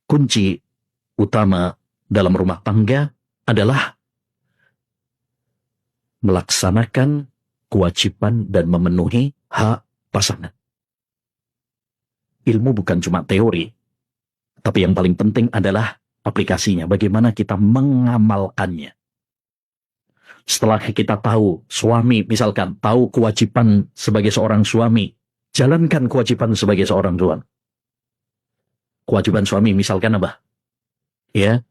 kunci utama dalam rumah tangga adalah melaksanakan kewajiban dan memenuhi hak pasangan. Ilmu bukan cuma teori, tapi yang paling penting adalah aplikasinya, bagaimana kita mengamalkannya. Setelah kita tahu, suami misalkan, tahu kewajiban sebagai seorang suami, jalankan kewajiban sebagai seorang suami. Kewajiban suami misalkan apa? Ya,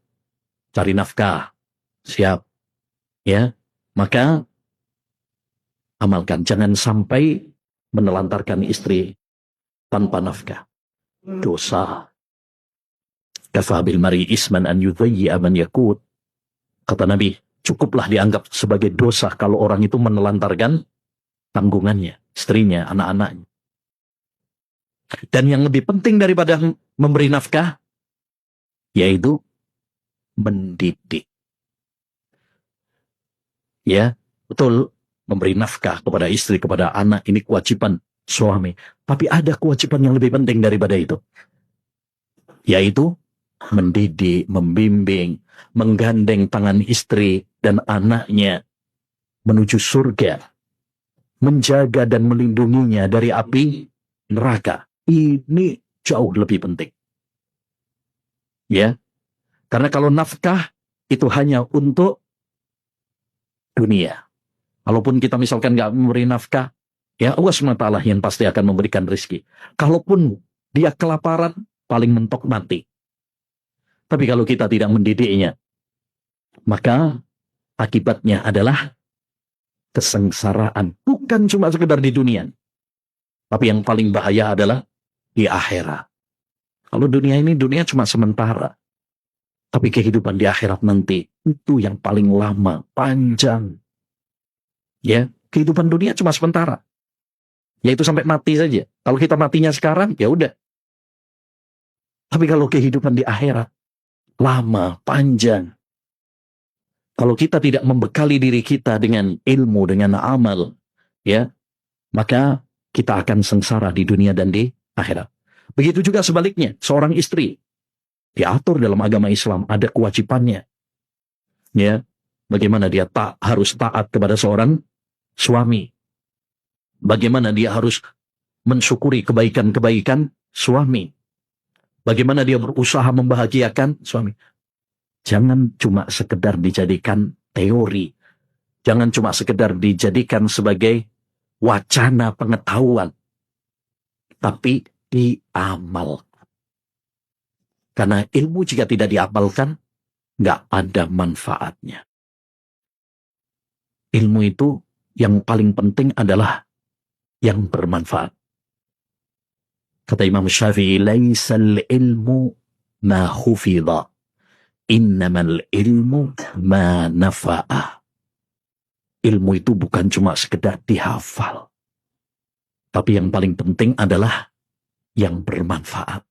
cari nafkah, siap. Ya, maka amalkan, jangan sampai menelantarkan istri tanpa nafkah. Dosa. Kafa bil mar'i isman an yudhayyi'a man yakut. Kata Nabi, cukuplah dianggap sebagai dosa kalau orang itu menelantarkan tanggungannya, istrinya, anak-anaknya. Dan yang lebih penting daripada memberi nafkah, yaitu mendidik. Ya, betul, memberi nafkah kepada istri, kepada anak, ini kewajiban suami. Tapi ada kewajiban yang lebih penting daripada itu, yaitu mendidik, membimbing, menggandeng tangan istri dan anaknya menuju surga, menjaga dan melindunginya dari api neraka. Ini jauh lebih penting. Ya, karena kalau nafkah itu hanya untuk dunia. Kalaupun kita misalkan nggak memberi nafkah, ya Allah SWT yang pasti akan memberikan rezeki. Kalaupun dia kelaparan, paling mentok mati. Tapi kalau kita tidak mendidiknya, maka akibatnya adalah kesengsaraan. Bukan cuma sekedar di dunia, tapi yang paling bahaya adalah di akhirat. Kalau dunia ini, dunia cuma sementara. Tapi kehidupan di akhirat nanti, itu yang paling lama, panjang. Ya, kehidupan dunia cuma sementara. Yaitu sampai mati saja. Kalau kita matinya sekarang, ya udah. Tapi kalau kehidupan di akhirat, lama, panjang. Kalau kita tidak membekali diri kita dengan ilmu, dengan amal, ya, maka kita akan sengsara di dunia dan di akhirat. Begitu juga sebaliknya, seorang istri diatur dalam agama Islam, ada kewajibannya. Ya, bagaimana dia harus taat kepada seorang suami. Bagaimana dia harus mensyukuri kebaikan-kebaikan suami. Bagaimana dia berusaha membahagiakan suami. Jangan cuma sekedar dijadikan teori. Jangan cuma sekedar dijadikan sebagai wacana pengetahuan. Tapi diamalkan. Karena ilmu jika tidak diamalkan, nggak ada manfaatnya. Ilmu itu yang paling penting adalah yang bermanfaat. Kata Imam Syafi'i, "Laisal ilmu ma hufidha, innamal ilmu ma nafa'a." Ilmu itu bukan cuma sekedar dihafal, tapi yang paling penting adalah yang bermanfaat.